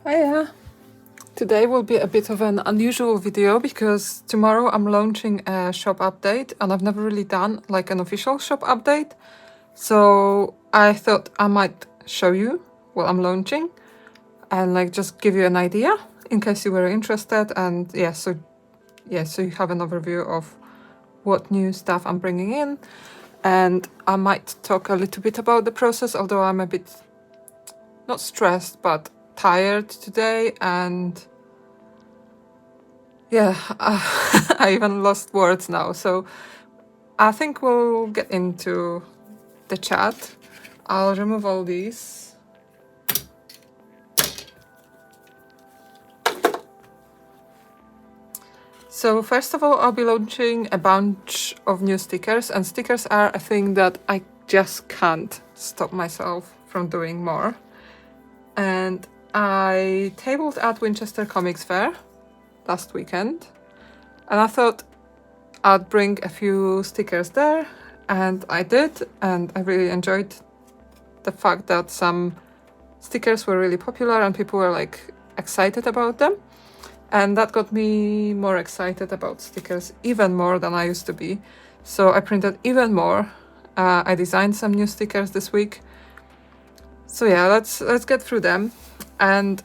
Oh yeah. Today will be a bit of an unusual video because tomorrow I'm launching a shop update and I've never really done like an official shop update. So I thought I might show you what I'm launching and like just give you an idea in case you were interested, and so you have an overview of what new stuff I'm bringing in. And I might talk a little bit about the process, although I'm a bit not stressed but tired today, and I even lost words now. So I think we'll get into the chat. I'll remove all these. So first of all, I'll be launching a bunch of new stickers, and stickers are a thing that I just can't stop myself from doing more. And I tabled at Winchester Comics Fair last weekend, and I thought I'd bring a few stickers there, and I did, and I really enjoyed the fact that some stickers were really popular and people were like excited about them, and that got me more excited about stickers even more than I used to be. So I printed even more. I designed some new stickers this week. So yeah, let's get through them. And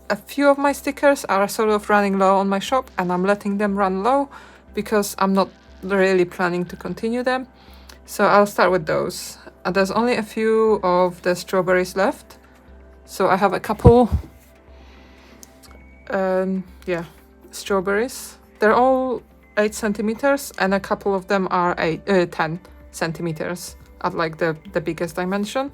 a few of my stickers are sort of running low on my shop, and I'm letting them run low because I'm not really planning to continue them. So I'll start with those. And there's only a few of the strawberries left. So I have a couple, strawberries. They're all 8 centimeters, and a couple of them are 10 centimeters at like the biggest dimension.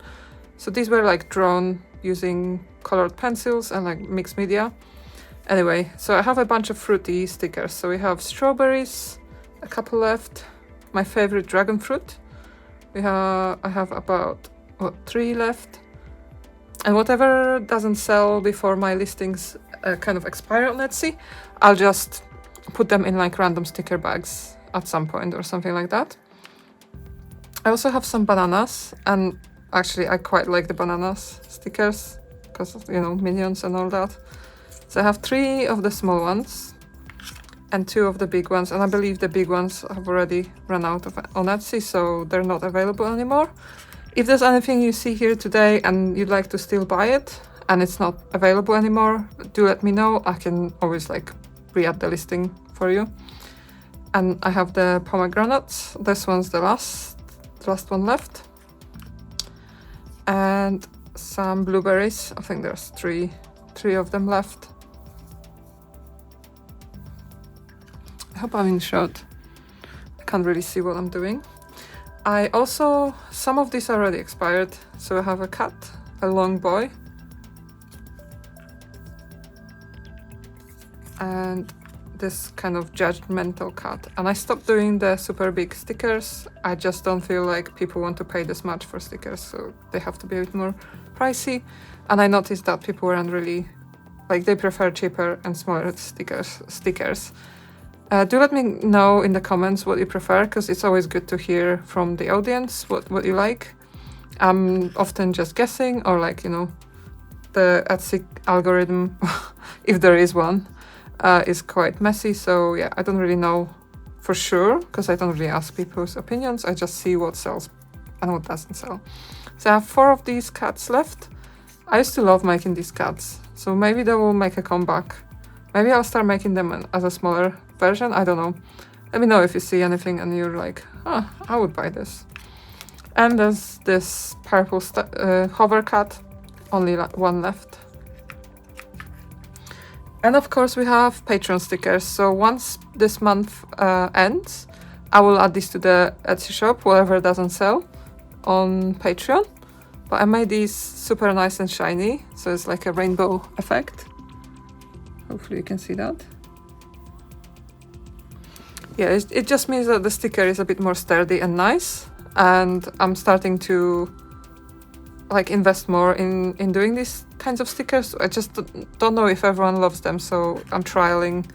So these were like drawn using colored pencils and like mixed media. Anyway, so I have a bunch of fruity stickers. So we have strawberries, a couple left, my favorite dragon fruit. I have about 3 left, and whatever doesn't sell before my listings kind of expire on Etsy, I'll just put them in like random sticker bags at some point or something like that. I also have some bananas, and actually I quite like the bananas stickers because of, minions and all that. So I have 3 of the small ones and 2 of the big ones, and I believe the big ones have already run out on Etsy, so they're not available anymore. If there's anything you see here today and you'd like to still buy it and it's not available anymore, do let me know. I can always like re-add the listing for you. And I have the pomegranates. This one's the last one left. And some blueberries. I think there's three of them left. I hope I'm in shot. I can't really see what I'm doing. Some of these are already expired. So I have a cat, a long boy, and this kind of judgmental cat. And I stopped doing the super big stickers. I just don't feel like people want to pay this much for stickers, so they have to be a bit more pricey. And I noticed that people weren't really, like, they prefer cheaper and smaller stickers. Do let me know in the comments what you prefer, because it's always good to hear from the audience what you like. I'm often just guessing, or like, the Etsy algorithm, if there is one, is quite messy. So yeah, I don't really know for sure, because I don't really ask people's opinions. I just see what sells and what doesn't sell. So I have 4 of these cats left. I used to love making these cats, so maybe they will make a comeback. Maybe I'll start making them as a smaller version. I don't know. Let me know if you see anything and you're like, I would buy this. And there's this purple hover cat, only one left. And of course we have Patreon stickers. So once this month ends, I will add this to the Etsy shop, whatever doesn't sell on Patreon. But I made these super nice and shiny, so it's like a rainbow effect. Hopefully you can see that. Yeah, it just means that the sticker is a bit more sturdy and nice, and I'm starting to like invest more in doing these kinds of stickers. I just don't know if everyone loves them, so I'm trialing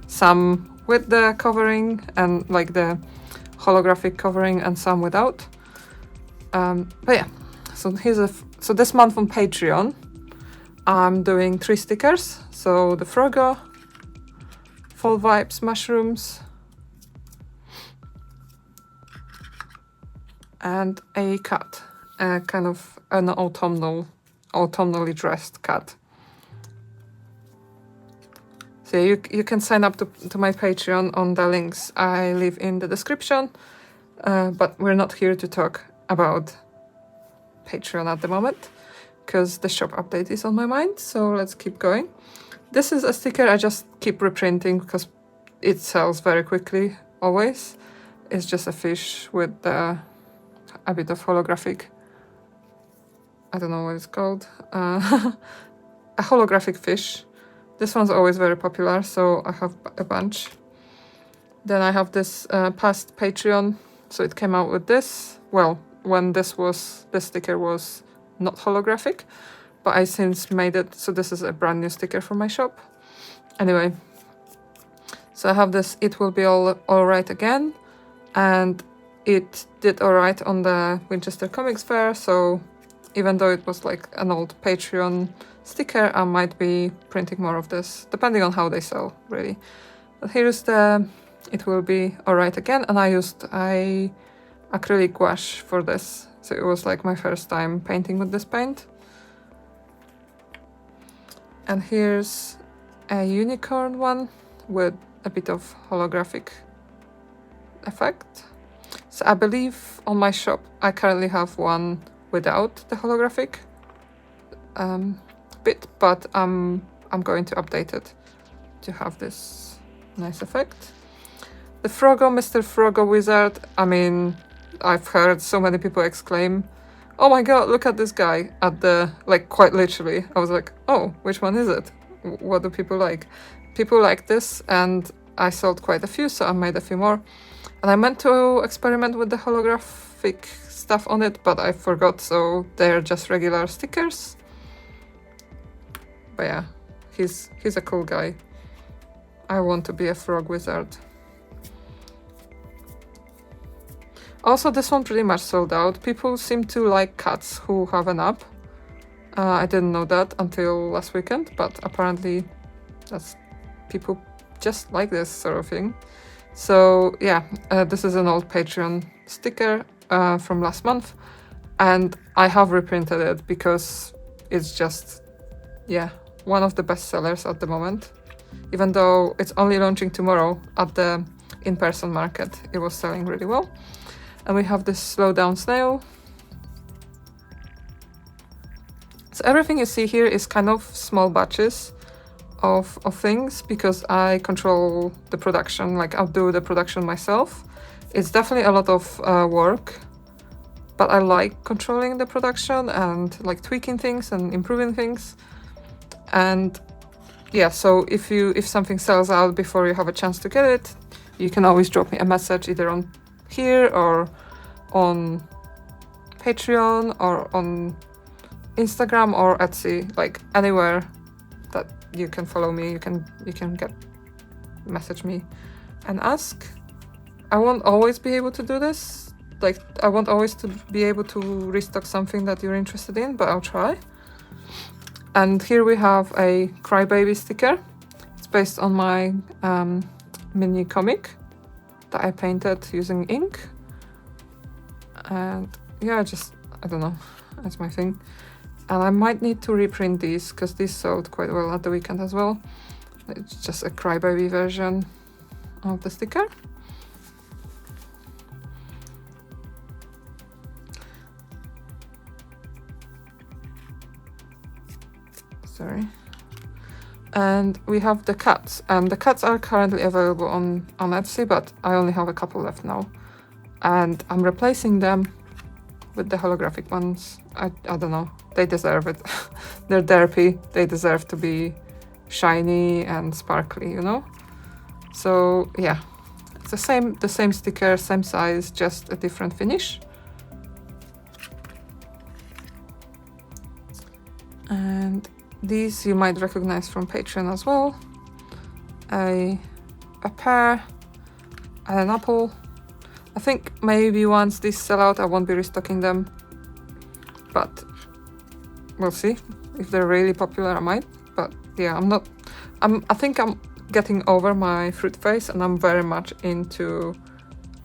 some with the covering and like the holographic covering, and some without. But yeah, so this month on Patreon, I'm doing 3 stickers. So the Froggo, Fall Vibes Mushrooms, and a cat, kind of an autumnally dressed cat. So you can sign up to my Patreon on the links I leave in the description, but we're not here to talk about Patreon at the moment, because the shop update is on my mind, so let's keep going. This is a sticker I just keep reprinting because it sells very quickly, always. It's just a fish with a bit of holographic, I don't know what it's called, a holographic fish. This one's always very popular, so I have a bunch. Then I have this past Patreon, so it came out with this. Well, when this sticker was not holographic, but I since made it, so this is a brand new sticker for my shop. Anyway, so I have this It Will Be All Right Again, and it did alright on the Winchester Comics Fair, so even though it was like an old Patreon sticker, I might be printing more of this, depending on how they sell, really. But here's the It Will Be Alright Again, and I used acrylic gouache for this, so it was like my first time painting with this paint. And here's a unicorn one with a bit of holographic effect. So I believe on my shop I currently have one without the holographic bit, but I'm going to update it to have this nice effect. The Froggo, Mr. Froggo Wizard, I mean, I've heard so many people exclaim, "Oh my god, look at this guy," at the, like, quite literally. I was like, oh, which one is it? What do people like? People like this, and I sold quite a few, so I made a few more. And I meant to experiment with the holographic stuff on it, but I forgot, so they're just regular stickers. But yeah, he's a cool guy. I want to be a frog wizard. Also, this one pretty much sold out. People seem to like cats who have an app. I didn't know that until last weekend, but apparently that's people just like this sort of thing. So yeah, this is an old Patreon sticker from last month, and I have reprinted it because it's just, yeah, one of the best sellers at the moment. Even though it's only launching tomorrow at the in-person market, it was selling really well. And we have this Slow Down Snail. So everything you see here is kind of small batches of things, because I control the production, like I'll do the production myself. It's definitely a lot of work, but I like controlling the production and like tweaking things and improving things. And yeah, so if something sells out before you have a chance to get it, you can always drop me a message either on here or on Patreon or on Instagram or Etsy, like anywhere that you can follow me, you can message me and ask. I won't always be able to do this, like I won't always to be able to restock something that you're interested in, but I'll try. And here we have a Crybaby sticker. It's based on my mini comic that I painted using ink. And yeah, I don't know, that's my thing. And I might need to reprint these because these sold quite well at the weekend as well. It's just a Crybaby version of the sticker. Sorry. And we have the cats, and the cats are currently available on Etsy, but I only have a couple left now. And I'm replacing them with the holographic ones. I don't know, they deserve it. They're derpy, they deserve to be shiny and sparkly, you know? So yeah, it's the same sticker, same size, just a different finish. And these you might recognize from Patreon as well. A pear and an apple. I think maybe once these sell out I won't be restocking them, but we'll see. If they're really popular, I might. But yeah, I think I'm getting over my fruit phase, and I'm very much into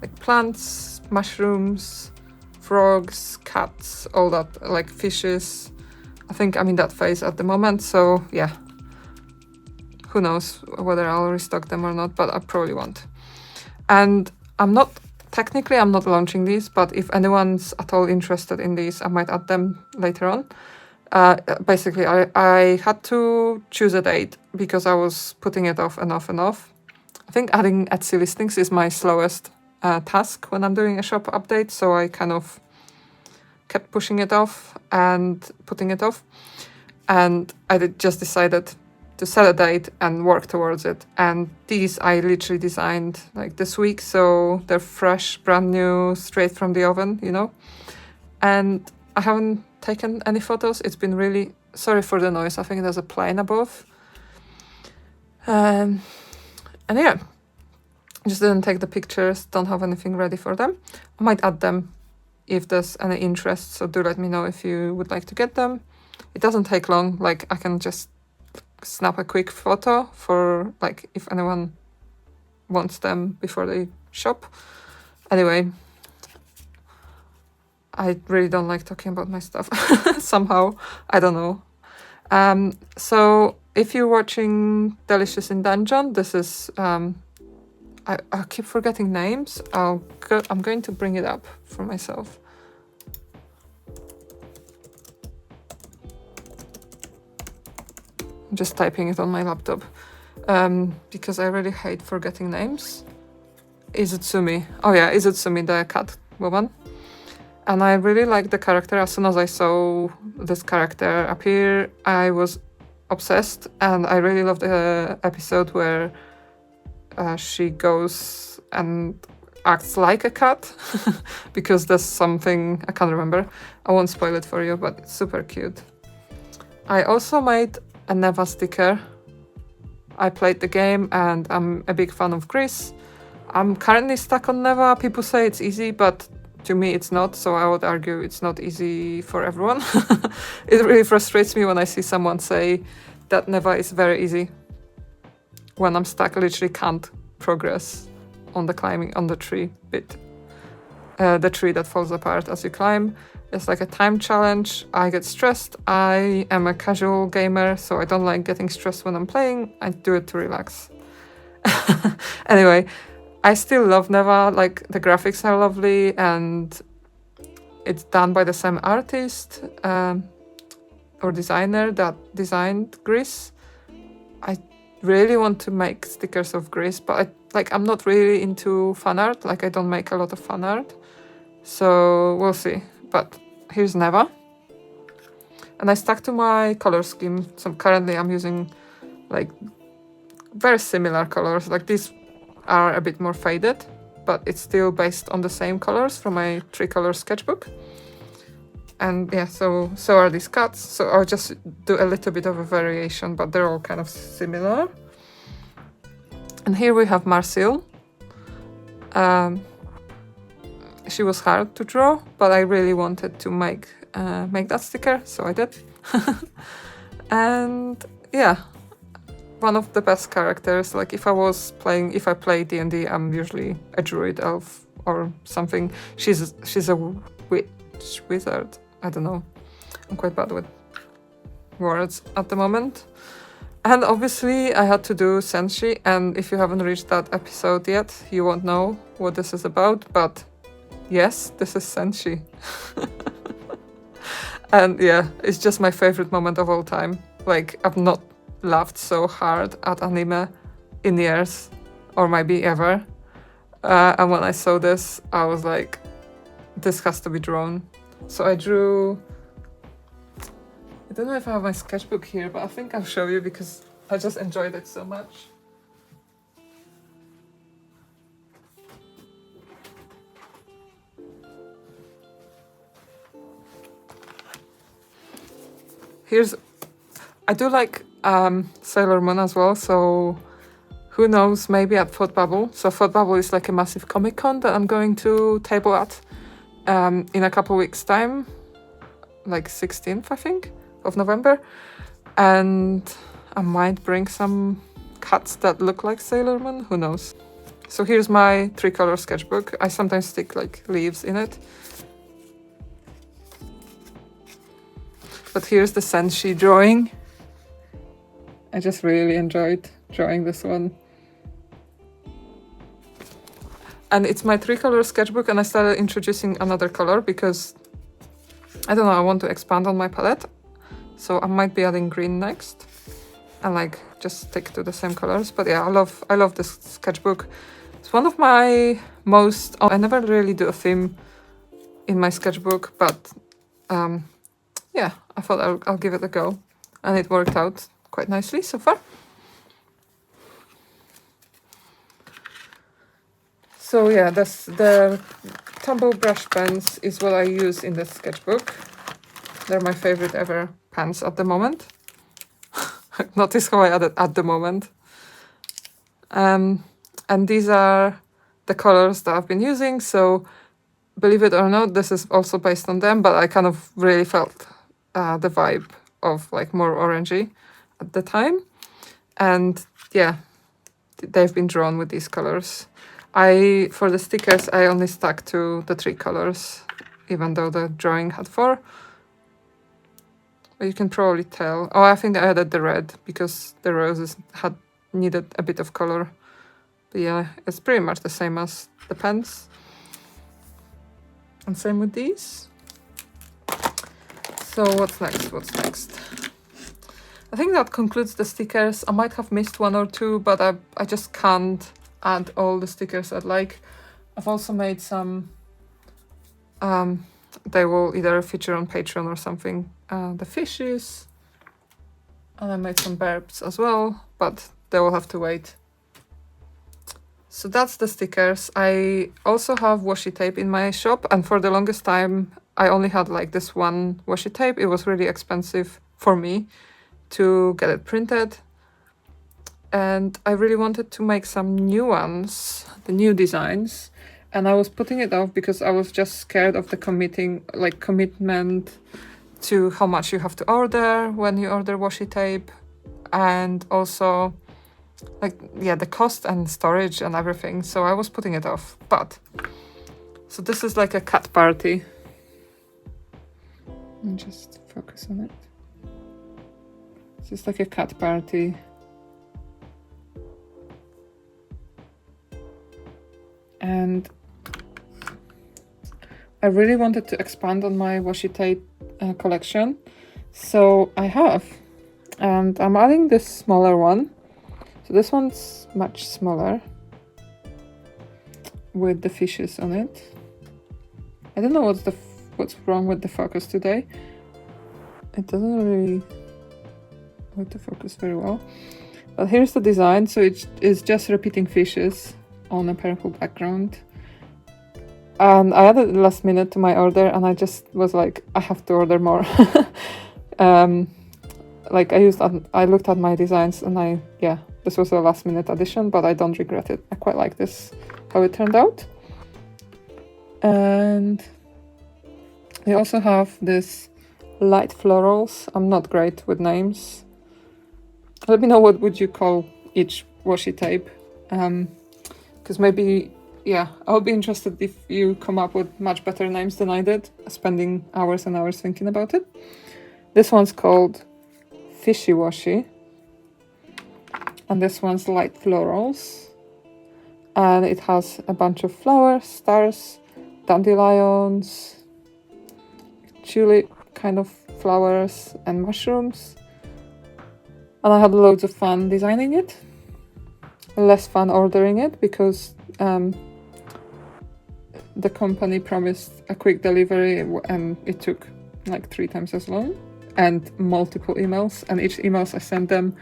like plants, mushrooms, frogs, cats, all that, like fishes. I think I'm in that phase at the moment, so yeah. Who knows whether I'll restock them or not, but I probably won't. And I'm not launching these, but if anyone's at all interested in these, I might add them later on. Basically, I had to choose a date because I was putting it off and off and off. I think adding Etsy listings is my slowest task when I'm doing a shop update, so I kind of kept pushing it off and putting it off. And I just decided to set a date and work towards it. And these I literally designed like this week, so they're fresh, brand new, straight from the oven, you know. And I haven't taken any photos. It's been really... Sorry for the noise. I think there's a plane above. And yeah, just didn't take the pictures. Don't have anything ready for them. I might add them if there's any interest. So do let me know if you would like to get them. It doesn't take long. Like I can just snap a quick photo for like if anyone wants them before they shop. Anyway, I really don't like talking about my stuff somehow. I don't know. So if you're watching Delicious in Dungeon, this is I keep forgetting names. I'm going to bring it up for myself. I'm just typing it on my laptop because I really hate forgetting names. Izutsumi. Oh yeah, Izutsumi, the cat woman. And I really liked the character. As soon as I saw this character appear, I was obsessed. And I really loved the episode where she goes and acts like a cat because there's something I can't remember. I won't spoil it for you, but it's super cute. I also made a Neva sticker. I played the game and I'm a big fan of Greece. I'm currently stuck on Neva. People say it's easy, but to me it's not, so I would argue it's not easy for everyone. It really frustrates me when I see someone say that Neva is very easy. When I'm stuck, I literally can't progress on the climbing on the tree bit. The tree that falls apart as you climb. It's like a time challenge. I get stressed. I am a casual gamer, so I don't like getting stressed when I'm playing. I do it to relax. Anyway, I still love Neva. Like, the graphics are lovely and it's done by the same artist or designer that designed Greece. I really want to make stickers of Greece, but I'm not really into fan art. Like, I don't make a lot of fan art. So we'll see. But here's Neva. And I stuck to my color scheme. So currently I'm using like very similar colors. Like these are a bit more faded, but it's still based on the same colors from my 3-color sketchbook. And yeah, so are these cats. So I'll just do a little bit of a variation, but they're all kind of similar. And here we have Marcille. She was hard to draw, but I really wanted to make that sticker, so I did. And yeah, one of the best characters. Like if I play D&D, I'm usually a druid, elf, or something. She's a wizard. I don't know. I'm quite bad with words at the moment. And obviously I had to do Senshi, and if you haven't reached that episode yet, you won't know what this is about, but yes, this is Senshi. And yeah, it's just my favorite moment of all time. Like, I've not laughed so hard at anime in years, or maybe ever. And when I saw this, I was like, this has to be drawn. So I drew... I don't know if I have my sketchbook here, but I think I'll show you because I just enjoyed it so much. I do like Sailor Moon as well, so who knows, maybe at Thought Bubble. So Thought Bubble is like a massive Comic Con that I'm going to table at in a couple weeks time, like 16th I think. of November. And I might bring some cats that look like Sailor Moon, who knows. So here's my 3-color sketchbook. I sometimes stick like leaves in it. But here's the Senshi drawing. I just really enjoyed drawing this one. And it's my 3-color sketchbook, and I started introducing another color because, I don't know, I want to expand on my palette. So I might be adding green next. And like just stick to the same colors. But yeah, I love this sketchbook. It's one of my most... I never really do a theme in my sketchbook, but yeah, I thought I'll give it a go. And it worked out quite nicely so far. So yeah, the Tombow brush pens is what I use in the sketchbook. They're my favorite ever pens at the moment. Notice how I added at the moment. And these are the colors that I've been using. So believe it or not, this is also based on them, but I kind of really felt the vibe of like more orangey at the time. And yeah, they've been drawn with these colors. For the stickers, I only stuck to the 3 colors, even though the drawing had 4. But you can probably tell. Oh, I think I added the red because the roses needed a bit of color. But yeah, it's pretty much the same as the pens. And same with these. So what's next? I think that concludes the stickers. I might have missed 1 or 2, but I just can't add all the stickers I'd like. I've also made some, they will either feature on Patreon or something. The fishes, and I made some birds as well, but they will have to wait. So that's the stickers. I also have washi tape in my shop, and for the longest time I only had like this one washi tape. It was really expensive for me to get it printed, and I really wanted to make some new ones, the new designs, and I was putting it off because I was just scared of the commitment to how much you have to order when you order washi tape, and also like, yeah, the cost and storage and everything. So I was putting it off. But so this is like a cat party. Let me just focus on it. This is like a cat party. And I really wanted to expand on my washi tape collection. So I have. And I'm adding this smaller one. So this one's much smaller with the fishes on it. I don't know what's wrong with the focus today. It doesn't really hold the focus very well. But here's the design. So it is just repeating fishes on a purple background. And I added it last minute to my order, and I just was like, I have to order more. Like I looked at my designs, and this was a last minute addition, but I don't regret it. I quite like this, how it turned out. And we also have this light florals. I'm not great with names. Let me know what would you call each washi tape. Because maybe, yeah, I would be interested if you come up with much better names than I did, spending hours and hours thinking about it. This one's called Fishy Washi. And this one's Light Florals. And it has a bunch of flowers, stars, dandelions, tulip kind of flowers, and mushrooms. And I had loads of fun designing it. Less fun ordering it because the company promised a quick delivery, and it took like 3 times as long, and multiple emails. And each emails I sent them,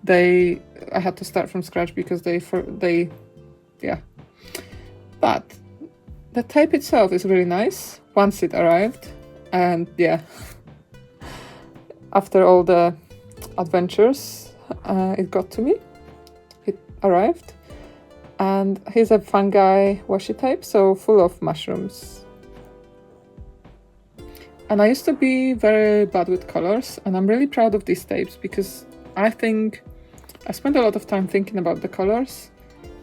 I had to start from scratch because yeah. But the tape itself is really nice once it arrived, and yeah, after all the adventures, it got to me. It arrived, and here's a fungi washi tape, so full of mushrooms. And I used to be very bad with colors, and I'm really proud of these tapes because I think I spent a lot of time thinking about the colors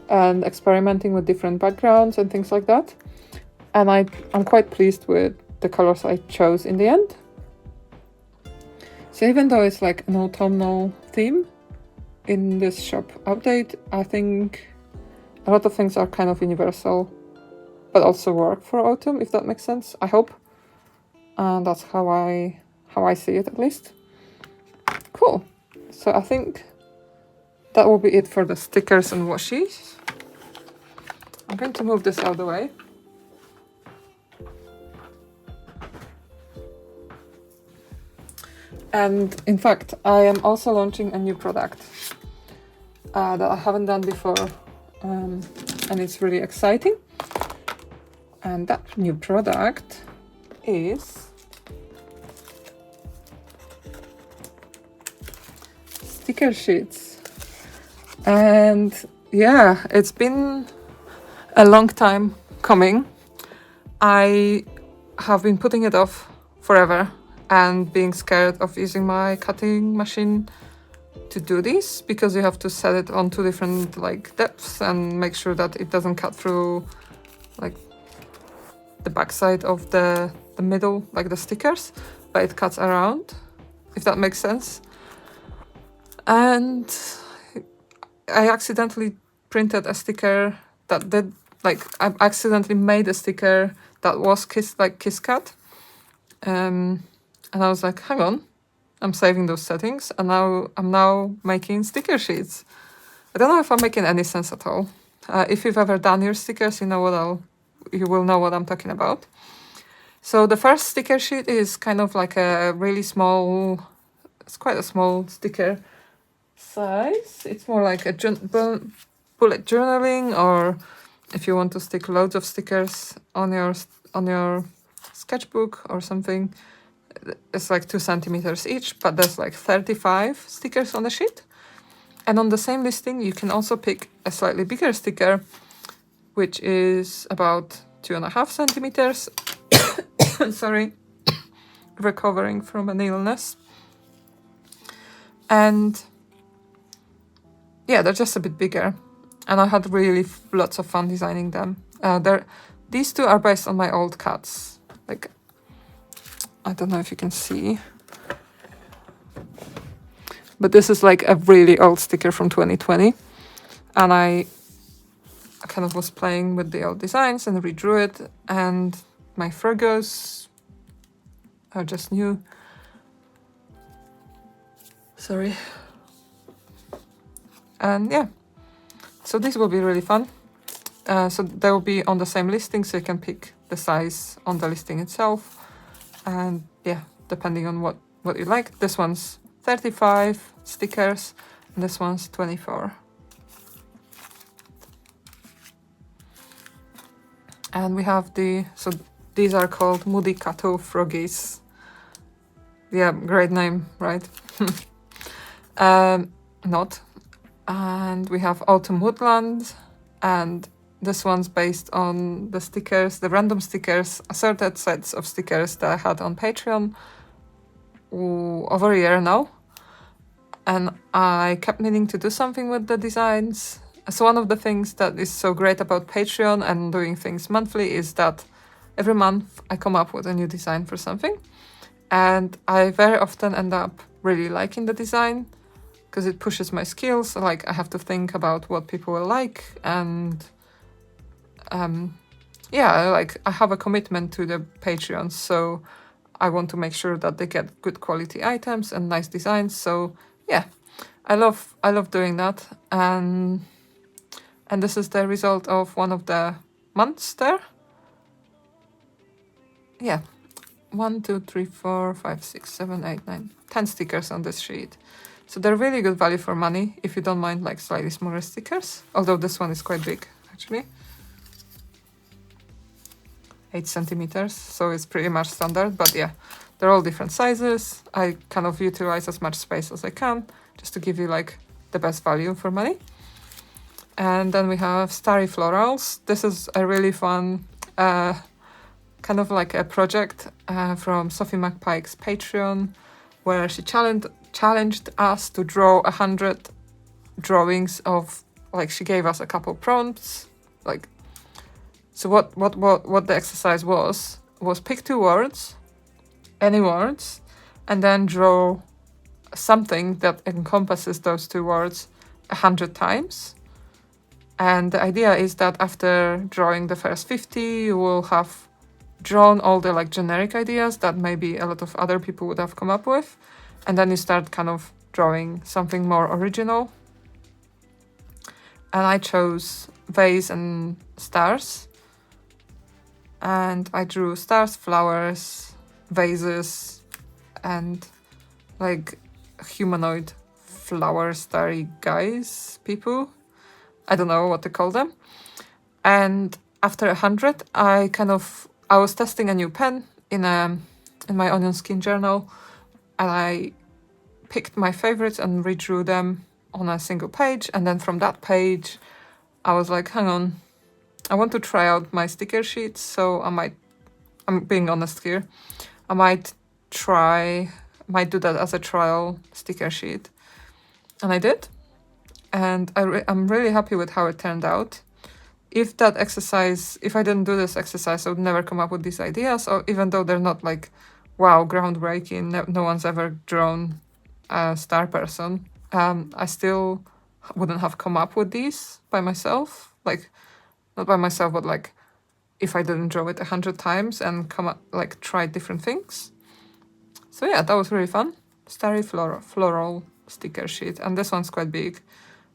and experimenting with different backgrounds and things like that. And I'm quite pleased with the colors I chose in the end. So even though it's like an autumnal theme in this shop update, I think a lot of things are kind of universal, but also work for autumn, if that makes sense, I hope. And that's how I see it, at least. Cool. So I think that will be it for the stickers and washies. I'm going to move this out of the way. And in fact, I am also launching a new product that I haven't done before, and it's really exciting. And that new product is sticker sheets. And yeah, it's been a long time coming. I have been putting it off forever and being scared of using my cutting machine to do this, because you have to set it on 2 different like depths and make sure that it doesn't cut through like the backside of the middle, like the stickers, but it cuts around, if that makes sense. And I accidentally printed a sticker that did, like, I accidentally made a sticker that was kiss cut. And I was like, hang on, I'm saving those settings, and now I'm making sticker sheets. I don't know if I'm making any sense at all. If you've ever done your stickers, you will know what I'm talking about. So the first sticker sheet is kind of like a really small, it's quite a small sticker size. It's more like a bullet journaling, or if you want to stick loads of stickers on your sketchbook or something. It's like 2 centimeters each, but there's like 35 stickers on the sheet. And on the same listing, you can also pick a slightly bigger sticker, which is about 2.5 centimeters. Sorry, recovering from an illness. And yeah, they're just a bit bigger. And I had really lots of fun designing them. These 2 are based on my old cuts. Like, I don't know if you can see, but this is like a really old sticker from 2020. And I kind of was playing with the old designs and redrew it. And my Fergos are just new. Sorry. And yeah, so this will be really fun. So they will be on the same listing, so you can pick the size on the listing itself. And yeah, depending on what you like. This one's 35 stickers, and this one's 24. And we have so these are called Moody Kato Froggies. Yeah, great name, right? Not. And we have Autumn Woodland, and this one's based on the stickers, the random stickers, assorted sets of stickers that I had on Patreon over a year now. And I kept needing to do something with the designs. So one of the things that is so great about Patreon and doing things monthly is that every month I come up with a new design for something. And I very often end up really liking the design because it pushes my skills. Like, I have to think about what people will like, and yeah, like, I have a commitment to the Patreons, so I want to make sure that they get good quality items and nice designs. So yeah, I love doing that, and this is the result of one of the months there. Yeah, 1, 2, 3, 4, 5, 6, 7, 8, 9, 10 stickers on this sheet. So they're really good value for money if you don't mind like slightly smaller stickers. Although this one is quite big, actually. 8 centimeters, so it's pretty much standard, but yeah, they're all different sizes. I kind of utilize as much space as I can, just to give you like the best value for money. And then we have Starry Florals. This is a really fun kind of like a project from Sophie McPike's Patreon, where she challenged us to draw 100 drawings of, like, she gave us a couple prompts, like, so what the exercise was pick 2 words, any words, and then draw something that encompasses those 2 words 100 times. And the idea is that after drawing the first 50, you will have drawn all the like generic ideas that maybe a lot of other people would have come up with. And then you start kind of drawing something more original. And I chose vase and stars. And I drew stars, flowers, vases, and like humanoid flower starry guys, people. I don't know what to call them. And after 100, I was testing a new pen in my Onion Skin journal, and I picked my favorites and redrew them on a single page. And then from that page, I was like, hang on, I want to try out my sticker sheets. So I'm being honest here, I might do that as a trial sticker sheet. And I did. And I'm really happy with how it turned out. If I didn't do this exercise, I would never come up with these ideas, or even though they're not like, wow, groundbreaking, no one's ever drawn a star person, I still wouldn't have come up with these by myself. Like, not by myself, but like, if I didn't draw it 100 times and try different things. So yeah, that was really fun. Starry floral sticker sheet, and this one's quite big,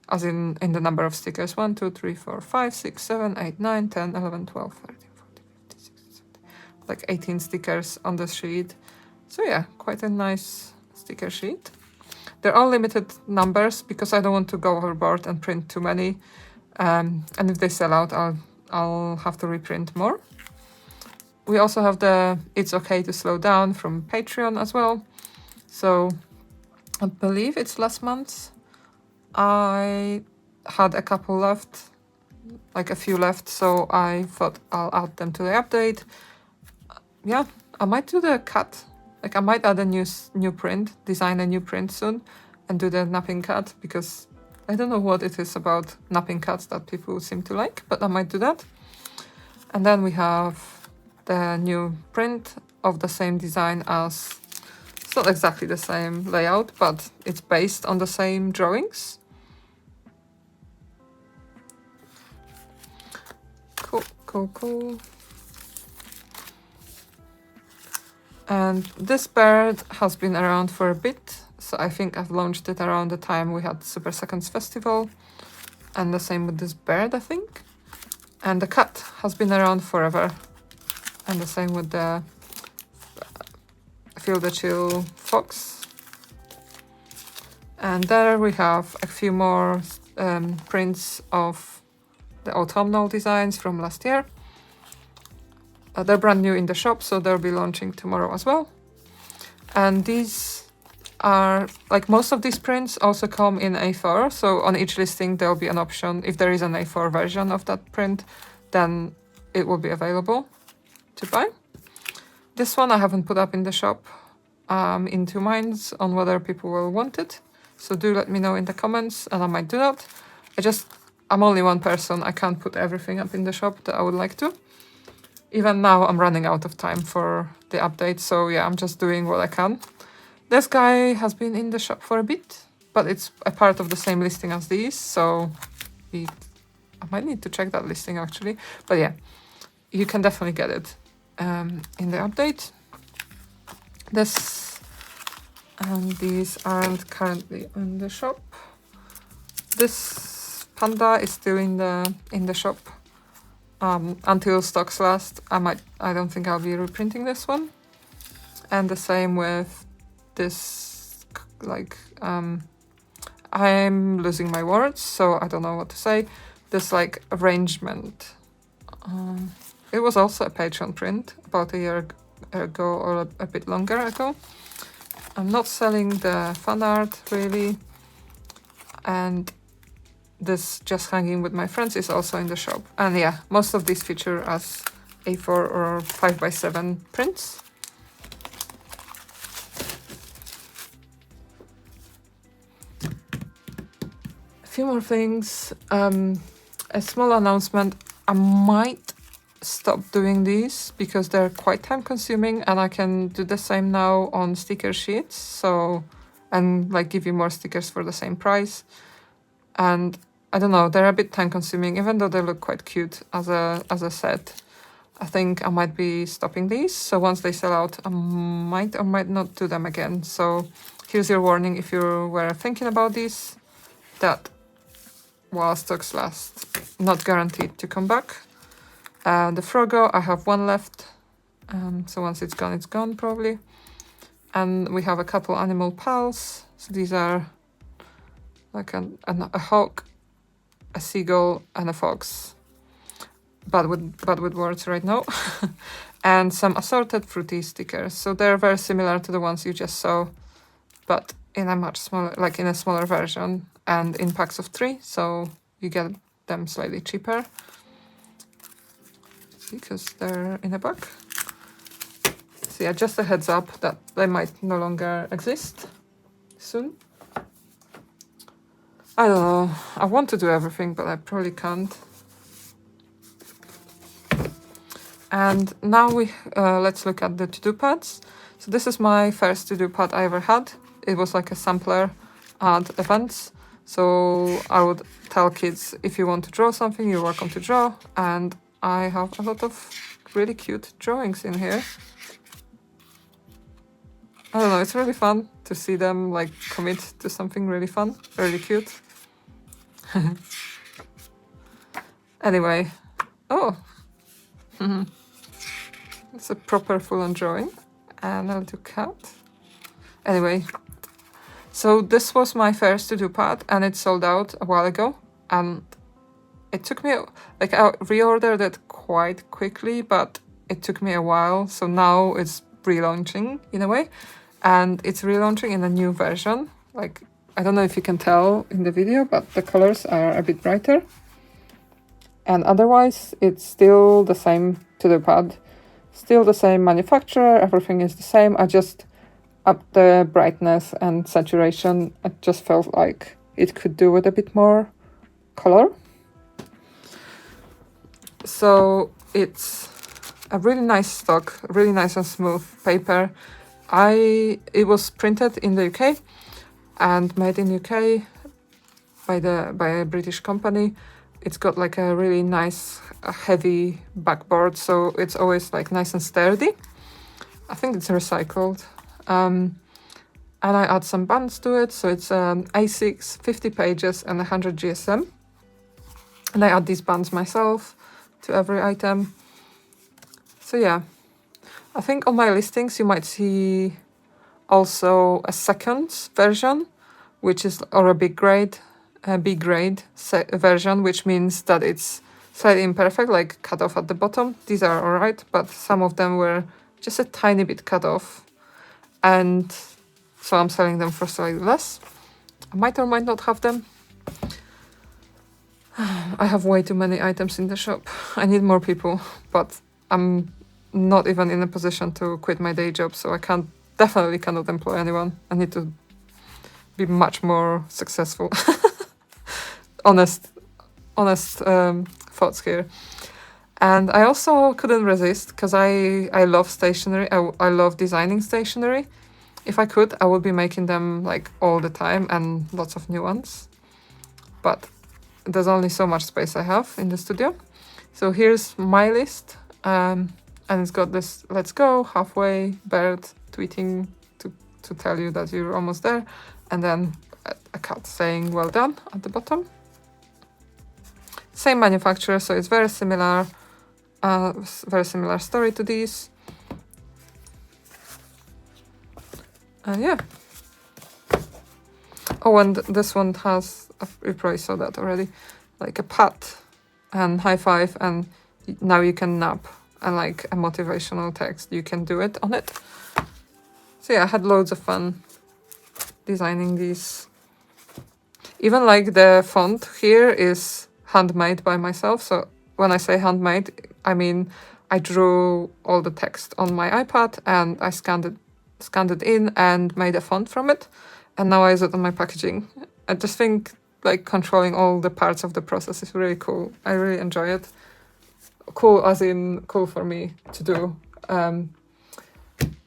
as in the number of stickers. 1, 2, 3, 4, 5, 6, 7, 8, 9, 10, 11, 12, 13, 14, 15, 16, 17, like 18 stickers on this sheet. So yeah, quite a nice sticker sheet. They're all limited numbers because I don't want to go overboard and print too many. And if they sell out, I'll have to reprint more. We also have the It's Okay to Slow Down from Patreon as well. So I believe it's last month. I had a couple left, like a few left, so I thought I'll add them to the update. Yeah, I might do the cut. Like, I might add a new print, design a new print soon, and do the napping cut, because I don't know what it is about napping cuts that people seem to like, but I might do that. And then we have the new print of the same design as, it's not exactly the same layout, but it's based on the same drawings. Cool. And this bird has been around for a bit, so I think I've launched it around the time we had Super Seconds Festival, and the same with this bird, I think. And the cat has been around forever, and the same with the Feel the Chill fox. And there we have a few more prints of the autumnal designs from last year. They're brand new in the shop, so they'll be launching tomorrow as well. And these are, like, most of these prints also come in A4, so on each listing there'll be an option. If there is an A4 version of that print, then it will be available to buy. This one I haven't put up in the shop. In 2 minds on whether people will want it, so do let me know in the comments and I might do that. I'm only one person, I can't put everything up in the shop that I would like to. Even now I'm running out of time for the update, so yeah, I'm just doing what I can. This guy has been in the shop for a bit, but it's a part of the same listing as these, so I might need to check that listing actually. But yeah, you can definitely get it in the update. This and these aren't currently in the shop. This panda is still in the shop until stocks last. I don't think I'll be reprinting this one. And the same with this, like, I'm losing my words, so I don't know what to say. This, like, arrangement. It was also a Patreon print about a year ago or a bit longer ago. I'm not selling the fan art really, and this Just Hanging with My Friends is also in the shop. And yeah, most of these feature as A4 or 5x7 prints. A few more things. A small announcement. I might stop doing these because they're quite time consuming, and I can do the same now on sticker sheets. So, and like give you more stickers for the same price. And I don't know, they're a bit time consuming, even though they look quite cute as a set. I think I might be stopping these. So once they sell out, I might or might not do them again. So here's your warning if you were thinking about these, that while stocks last, not guaranteed to come back. The Frogo, I have one left. So once it's gone probably. And we have a couple animal pals. So these are like a hawk, a seagull, and a fox. Bad with words right now. And some assorted fruity stickers. So they're very similar to the ones you just saw, but in a much smaller, like in a smaller version and in packs of 3. So you get them slightly cheaper because they're in a bag. So yeah, just a heads up that they might no longer exist soon. I don't know. I want to do everything, but I probably can't. And now let's look at the to-do pads. So this is my first to-do pad I ever had. It was like a sampler at events. So I would tell kids, if you want to draw something, you're welcome to draw. And I have a lot of really cute drawings in here. I don't know, it's really fun to see them like commit to something really fun, really cute. Anyway, oh, it's a proper full-on drawing and a little cat. Anyway, so this was my first to-do pad and it sold out a while ago. And it took me, like I reordered it quite quickly, but it took me a while. So now it's relaunching in a way. And it's relaunching in a new version. Like, I don't know if you can tell in the video, but the colors are a bit brighter. And otherwise, it's still the same to-do pad. Still the same manufacturer, everything is the same. I just upped the brightness and saturation. I just felt like it could do with a bit more color. So it's a really nice stock, really nice and smooth paper. It was printed in the UK and made in UK by a British company. It's got like a really nice heavy backboard, so it's always like nice and sturdy. I think it's recycled. And I add some bands to it, so it's A6, 50 pages and 100 GSM. And I add these bands myself to every item. So yeah, I think on my listings you might see also a second version, which is, or a B grade version, which means that it's slightly imperfect, like cut off at the bottom. These are alright, but some of them were just a tiny bit cut off. And so I'm selling them for slightly less. I might or might not have them. I have way too many items in the shop. I need more people, but I'm not even in a position to quit my day job, so I definitely cannot employ anyone. I need to be much more successful. honest thoughts here. And I also couldn't resist because I love stationery. I love designing stationery. If I could, I would be making them like all the time and lots of new ones. But there's only so much space I have in the studio. So here's my list. And it's got this "let's go" halfway bird tweeting to tell you that you're almost there. And then a cat saying "well done" at the bottom. Same manufacturer, so it's very similar story to these. Yeah. Oh, and this one has, you probably saw that already, like a pat and high five, and now you can nap, and like a motivational text, you can do it on it. So yeah, I had loads of fun designing these. Even like the font here is handmade by myself. So when I say handmade, I mean I drew all the text on my iPad and I scanned it in and made a font from it, and now I use it on my packaging. I just think like controlling all the parts of the process is really cool. I really enjoy it. Cool as in cool for me to do,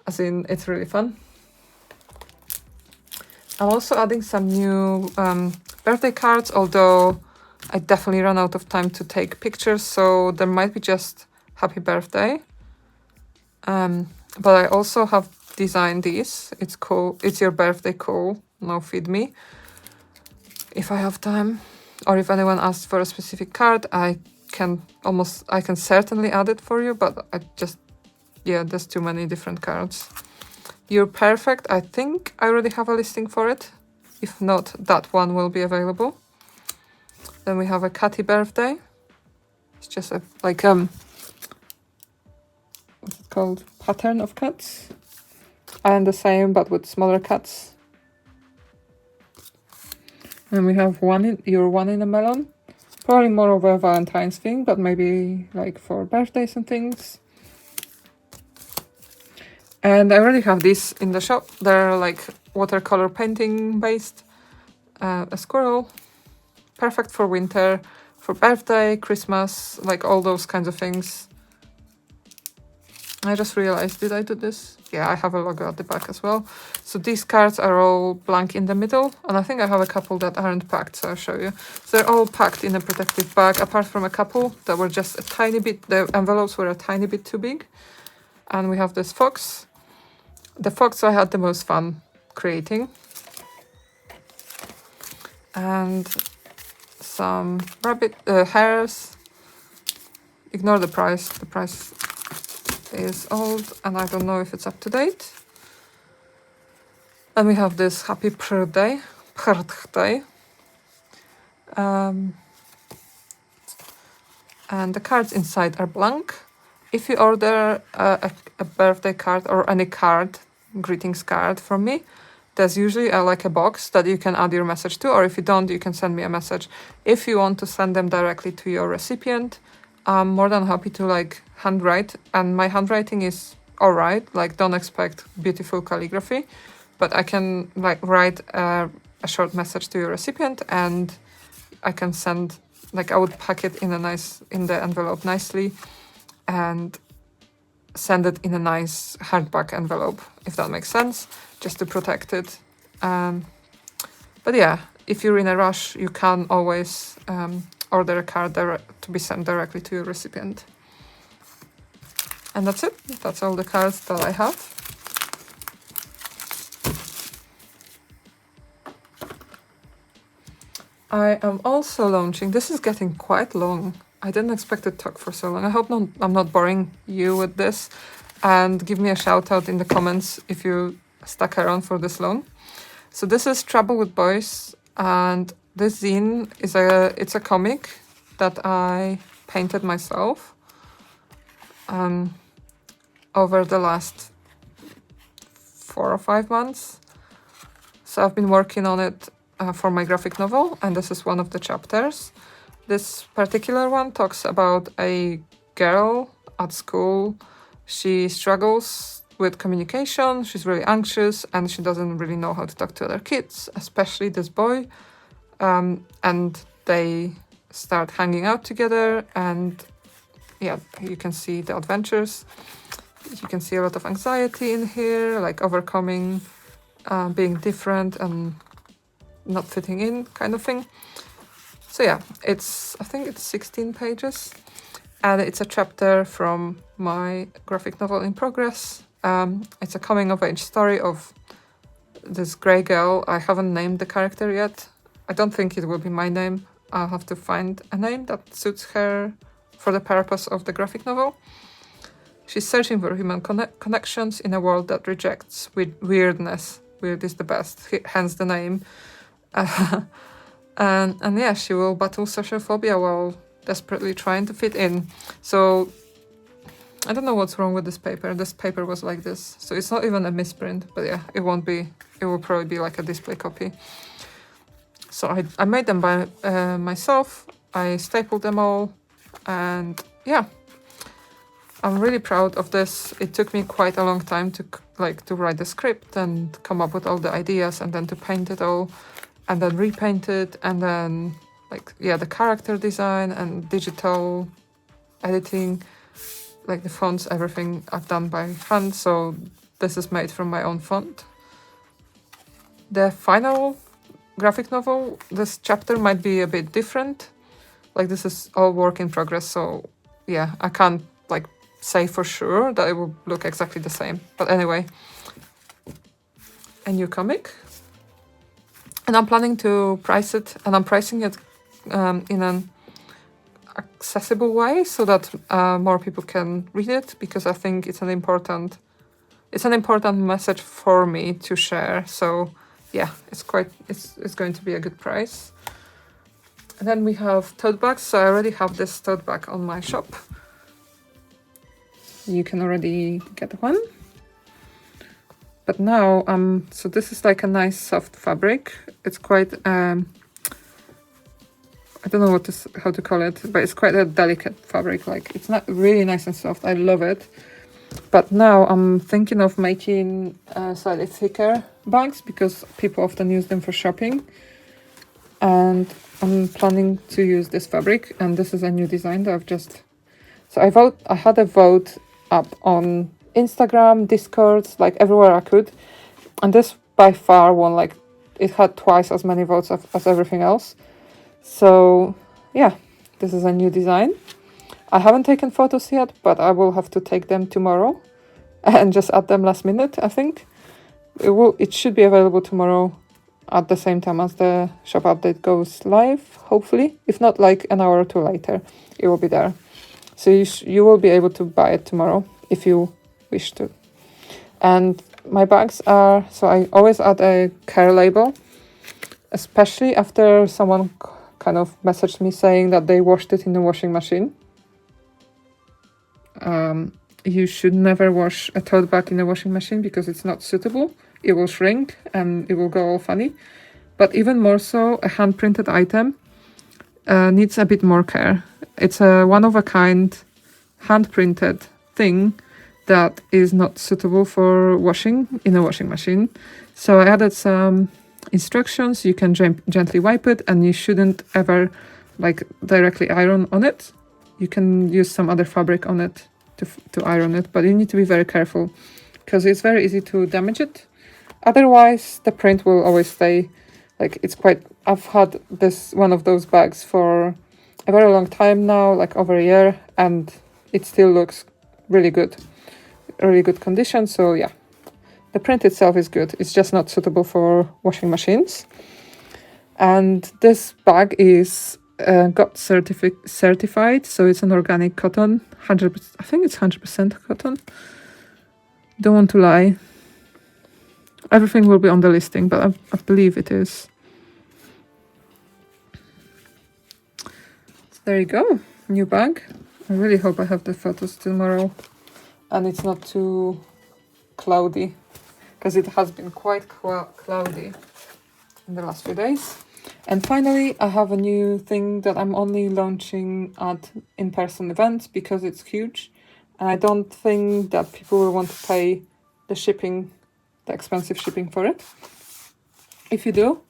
as in it's really fun. I'm also adding some new birthday cards, although I definitely ran out of time to take pictures, so there might be just happy birthday. But I also have designed these. It's cool. It's your birthday, cool. Now feed me. If I have time, or if anyone asks for a specific card, I can certainly add it for you, but there's too many different cards. You're perfect. I think I already have a listing for it. If not, that one will be available. Then we have a catty birthday. It's just what's it called? Pattern of cats. And the same, but with smaller cats. And we have you're one in a melon. Probably more of a Valentine's thing, but maybe like for birthdays and things. And I already have these in the shop. They're like watercolor painting based. A squirrel. Perfect for winter, for birthday, Christmas, like all those kinds of things. I just realized, did I do this? Yeah, I have a logo at the back as well. So these cards are all blank in the middle, and I think I have a couple that aren't packed, so I'll show you. So they're all packed in a protective bag, apart from a couple that were just a tiny bit, the envelopes were a tiny bit too big. And we have this fox. The fox I had the most fun creating. And some rabbit hares. Ignore the price. The price is old and I don't know if it's up to date. And we have this happy birthday. And the cards inside are blank. If you order a birthday card or any card, greetings card from me, there's usually like a box that you can add your message to, or if you don't, you can send me a message. If you want to send them directly to your recipient, I'm more than happy to like handwrite, and my handwriting is alright, like don't expect beautiful calligraphy, but I can like write a short message to your recipient, and I can send, like I would pack it in the envelope nicely and send it in a nice hardback envelope, if that makes sense, just to protect it. But yeah, if you're in a rush, you can always order a card to be sent directly to your recipient. And that's it. That's all the cards that I have. I am also launching, this is getting quite long. I didn't expect to talk for so long. I hope I'm not boring you with this. And give me a shout out in the comments if you stuck around for this long. So this is Trouble with Boys, and this zine is it's a comic that I painted myself over the last 4 or 5 months. So I've been working on it for my graphic novel, and this is one of the chapters. This particular one talks about a girl at school. She struggles with communication, she's really anxious, and she doesn't really know how to talk to other kids, especially this boy. And they start hanging out together, and yeah, you can see the adventures. You can see a lot of anxiety in here, like overcoming being different and not fitting in kind of thing. So yeah, I think it's 16 pages, and it's a chapter from my graphic novel in progress. It's a coming-of-age story of this grey girl. I haven't named the character yet. I don't think it will be my name. I'll have to find a name that suits her for the purpose of the graphic novel. She's searching for human connections in a world that rejects weirdness. Weird is the best, hence the name. And yeah, she will battle social phobia while desperately trying to fit in. So I don't know what's wrong with this paper. This paper was like this, so it's not even a misprint, but yeah, it will probably be like a display copy. So I made them by myself. I stapled them all, and yeah, I'm really proud of this. It took me quite a long time to to write the script and come up with all the ideas, and then to paint it all, and then repaint it, and then the character design and digital editing, like the fonts, everything I've done by hand. So this is made from my own font. The final graphic novel, this chapter might be a bit different. Like, this is all work in progress, so yeah, I can't say for sure that it will look exactly the same. But anyway, a new comic, and I'm planning to price it, and I'm pricing it in an accessible way so that more people can read it, because I think it's an important message for me to share. So yeah, it's going to be a good price. And then we have tote bags. So I already have this tote bag on my shop. You can already get one. But now, so this is like a nice soft fabric. It's quite, I don't know how to call it, but it's quite a delicate fabric. Like, it's not really nice and soft. I love it. But now I'm thinking of making slightly thicker bags, because people often use them for shopping. And I'm planning to use this fabric, and this is a new design that I've just... So I had a vote up on Instagram, Discord, like everywhere I could. And this by far won, like, it had twice as many votes as everything else. So yeah, this is a new design. I haven't taken photos yet, but I will have to take them tomorrow and just add them last minute, I think. It should be available tomorrow at the same time as the shop update goes live, hopefully. If not, like an hour or two later, it will be there. So you will be able to buy it tomorrow if you wish to. And my bags are... So I always add a care label, especially after someone kind of messaged me saying that they washed it in the washing machine. You should never wash a tote bag in a washing machine because it's not suitable. It will shrink and it will go all funny. But even more so, a hand-printed item needs a bit more care. It's a one-of-a-kind hand-printed thing that is not suitable for washing in a washing machine. So I added some instructions. You can gently wipe it, and you shouldn't ever directly iron on it. You can use some other fabric on it to iron it, but you need to be very careful because it's very easy to damage it. Otherwise, the print will always stay. I've had one of those bags for a very long time now, like over a year, and it still looks really good condition. So yeah, the print itself is good. It's just not suitable for washing machines. And this bag is got certified, so it's an organic cotton, 100%. I think it's 100% cotton. Don't want to lie. Everything will be on the listing, but I believe it is. So there you go, new bag. I really hope I have the photos tomorrow, and it's not too cloudy, because it has been quite cloudy in the last few days. And finally, I have a new thing that I'm only launching at in-person events because it's huge. And I don't think that people will want to pay the expensive shipping for it. If you do,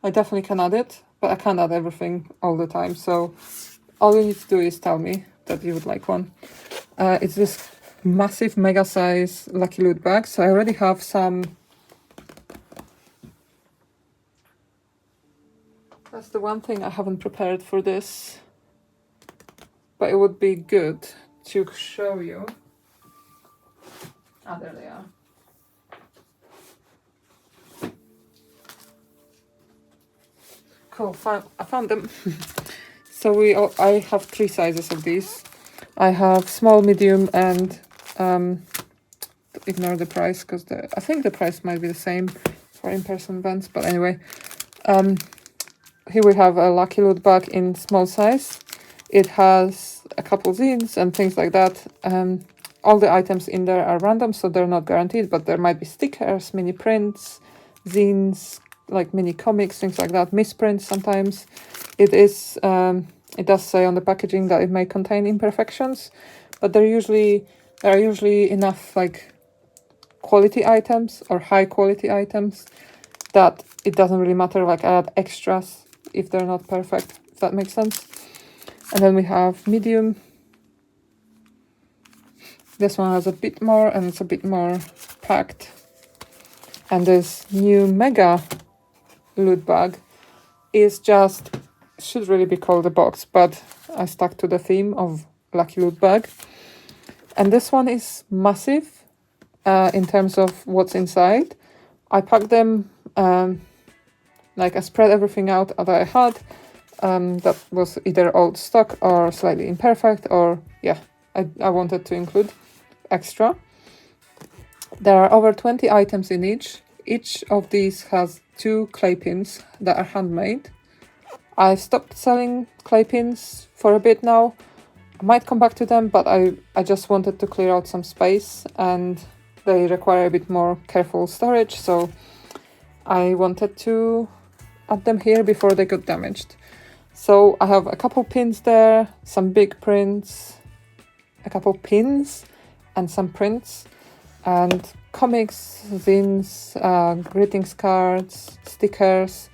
I definitely can add it, but I can't add everything all the time. So all you need to do is tell me that you would like one. It's this massive mega size Lucky Loot bag. So I already have some... That's the one thing I haven't prepared for this, but it would be good to show you. Ah, there they are. Cool, I found them. So I have 3 sizes of these. I have small, medium, and ignore the price because I think the price might be the same for in-person events. But anyway, here we have a Lucky Loot bag in small size. It has a couple zines and things like that. All the items in there are random, so they're not guaranteed, but there might be stickers, mini prints, zines, like mini comics, things like that, misprints sometimes. It does say on the packaging that it may contain imperfections, but there are usually enough like quality items or high quality items that it doesn't really matter. Like I add extras if they're not perfect, if that makes sense. And then we have medium. This one has a bit more and it's a bit more packed. And this new mega loot bag is just, should really be called a box, but I stuck to the theme of lucky loot bag. And this one is massive in terms of what's inside. I packed them, like I spread everything out that I had. That was either old stock or slightly imperfect, or yeah, I wanted to include extra. There are over 20 items in each. Each of these has 2 clay pins that are handmade. I stopped selling clay pins for a bit now. I might come back to them, but I just wanted to clear out some space and they require a bit more careful storage, so I wanted to add them here before they got damaged. So I have a couple pins there, some big prints, a couple pins and some prints, and comics, zines, greetings cards, stickers,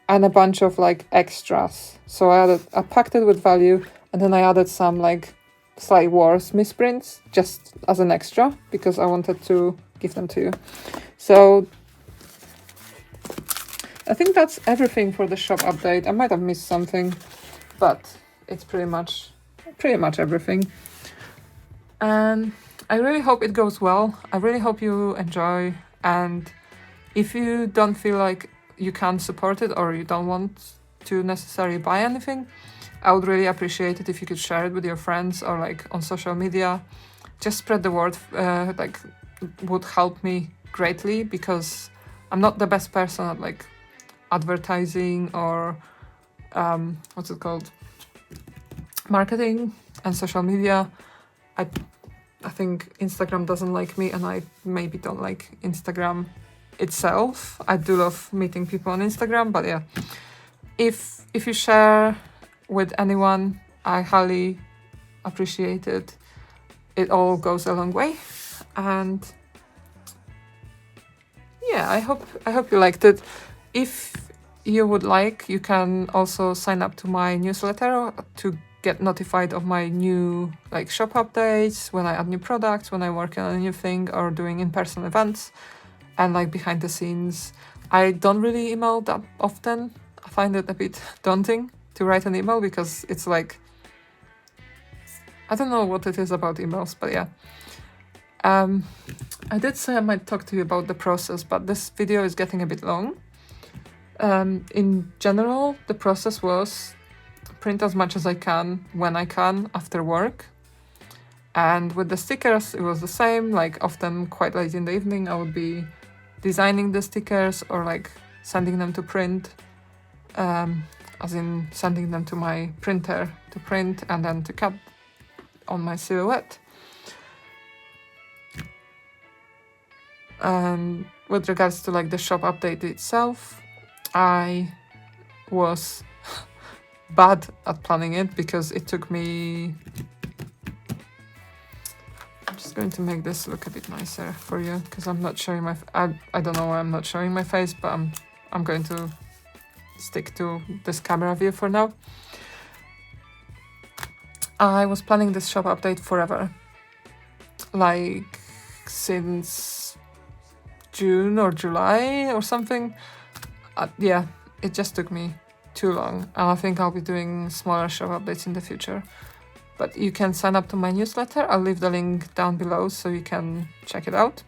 and a bunch of like extras. So I packed it with value, and then I added some like Sly Wars misprints just as an extra because I wanted to give them to you. So I think that's everything for the shop update. I might have missed something, but it's pretty much everything. And I really hope it goes well. I really hope you enjoy. And if you don't feel like you can support it or you don't want to necessarily buy anything, I would really appreciate it if you could share it with your friends or like on social media. Just spread the word, like would help me greatly, because I'm not the best person at like advertising or what's it called, marketing and social media. I think Instagram doesn't like me, and I maybe don't like Instagram itself. I do love meeting people on Instagram, but yeah, if you share with anyone, I highly appreciate it. It all goes a long way. And yeah, I hope you liked it. If you would like, you can also sign up to my newsletter to get notified of my new like shop updates, when I add new products, when I work on a new thing or doing in-person events, and like behind the scenes. I don't really email that often. I find it a bit daunting to write an email because it's like, I don't know what it is about emails, but yeah. I did say I might talk to you about the process, but this video is getting a bit long. In general, the process was print as much as I can when I can after work. And with the stickers, it was the same. Like often quite late in the evening, I would be designing the stickers or like sending them to print, as in sending them to my printer to print and then to cut on my silhouette. And with regards to like the shop update itself, I was bad at planning it because it took me... I'm just going to make this look a bit nicer for you because I'm not showing my... I don't know why I'm not showing my face, but I'm going to stick to this camera view for now. I was planning this shop update forever. Like since June or July or something. Yeah, it just took me too long, and I think I'll be doing smaller shop updates in the future. But you can sign up to my newsletter. I'll leave the link down below so you can check it out.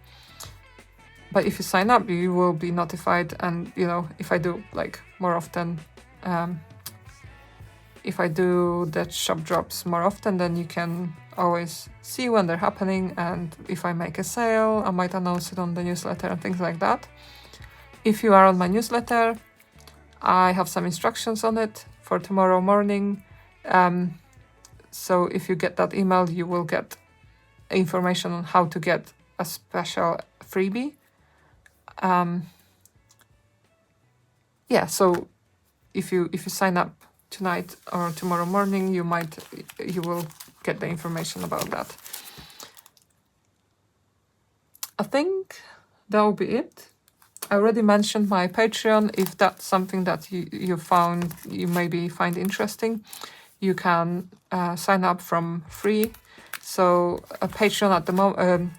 But if you sign up, you will be notified, and you know, if I do like more often, if I do the shop drops more often, then you can always see when they're happening, and if I make a sale, I might announce it on the newsletter and things like that. If you are on my newsletter, I have some instructions on it for tomorrow morning. So if you get that email, you will get information on how to get a special freebie. Yeah, so if you sign up tonight or tomorrow morning, you will get the information about that. I think that will be it. I already mentioned my Patreon. If that's something that you found you maybe find interesting, you can sign up from free. So a Patreon at the moment,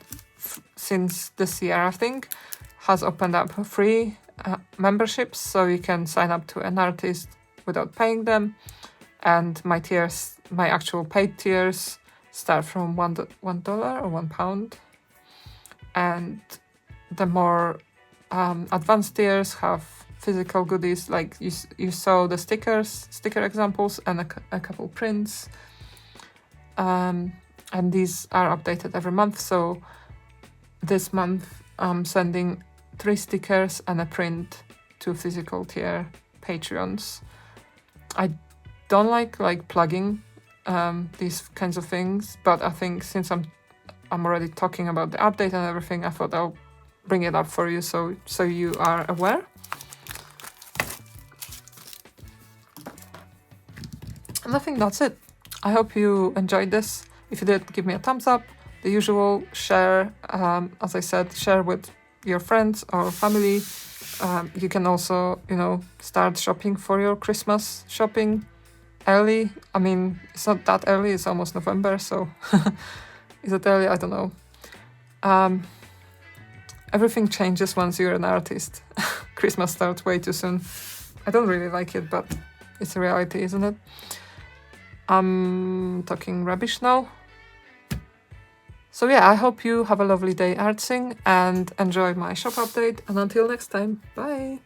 since this year I think, has opened up free memberships, so you can sign up to an artist without paying them. And my tiers, my actual paid tiers, start from $1 or £1, and the more advanced tiers have physical goodies, like you saw the sticker examples and a couple prints, and these are updated every month. So this month I'm sending 3 stickers and a print to physical tier Patreons. I don't like plugging these kinds of things, but I think since I'm already talking about the update and everything, I thought I'll bring it up for you so you are aware. And I think that's it. I hope you enjoyed this. If you did, give me a thumbs up. The usual, share, as I said, share with your friends or family. You can also, start shopping for your Christmas shopping early. I mean, it's not that early, it's almost November, so is it early? I don't know. Everything changes once you're an artist. Christmas starts way too soon. I don't really like it, but it's a reality, isn't it? I'm talking rubbish now. So yeah, I hope you have a lovely day artsing and enjoy my shop update. And until next time, bye!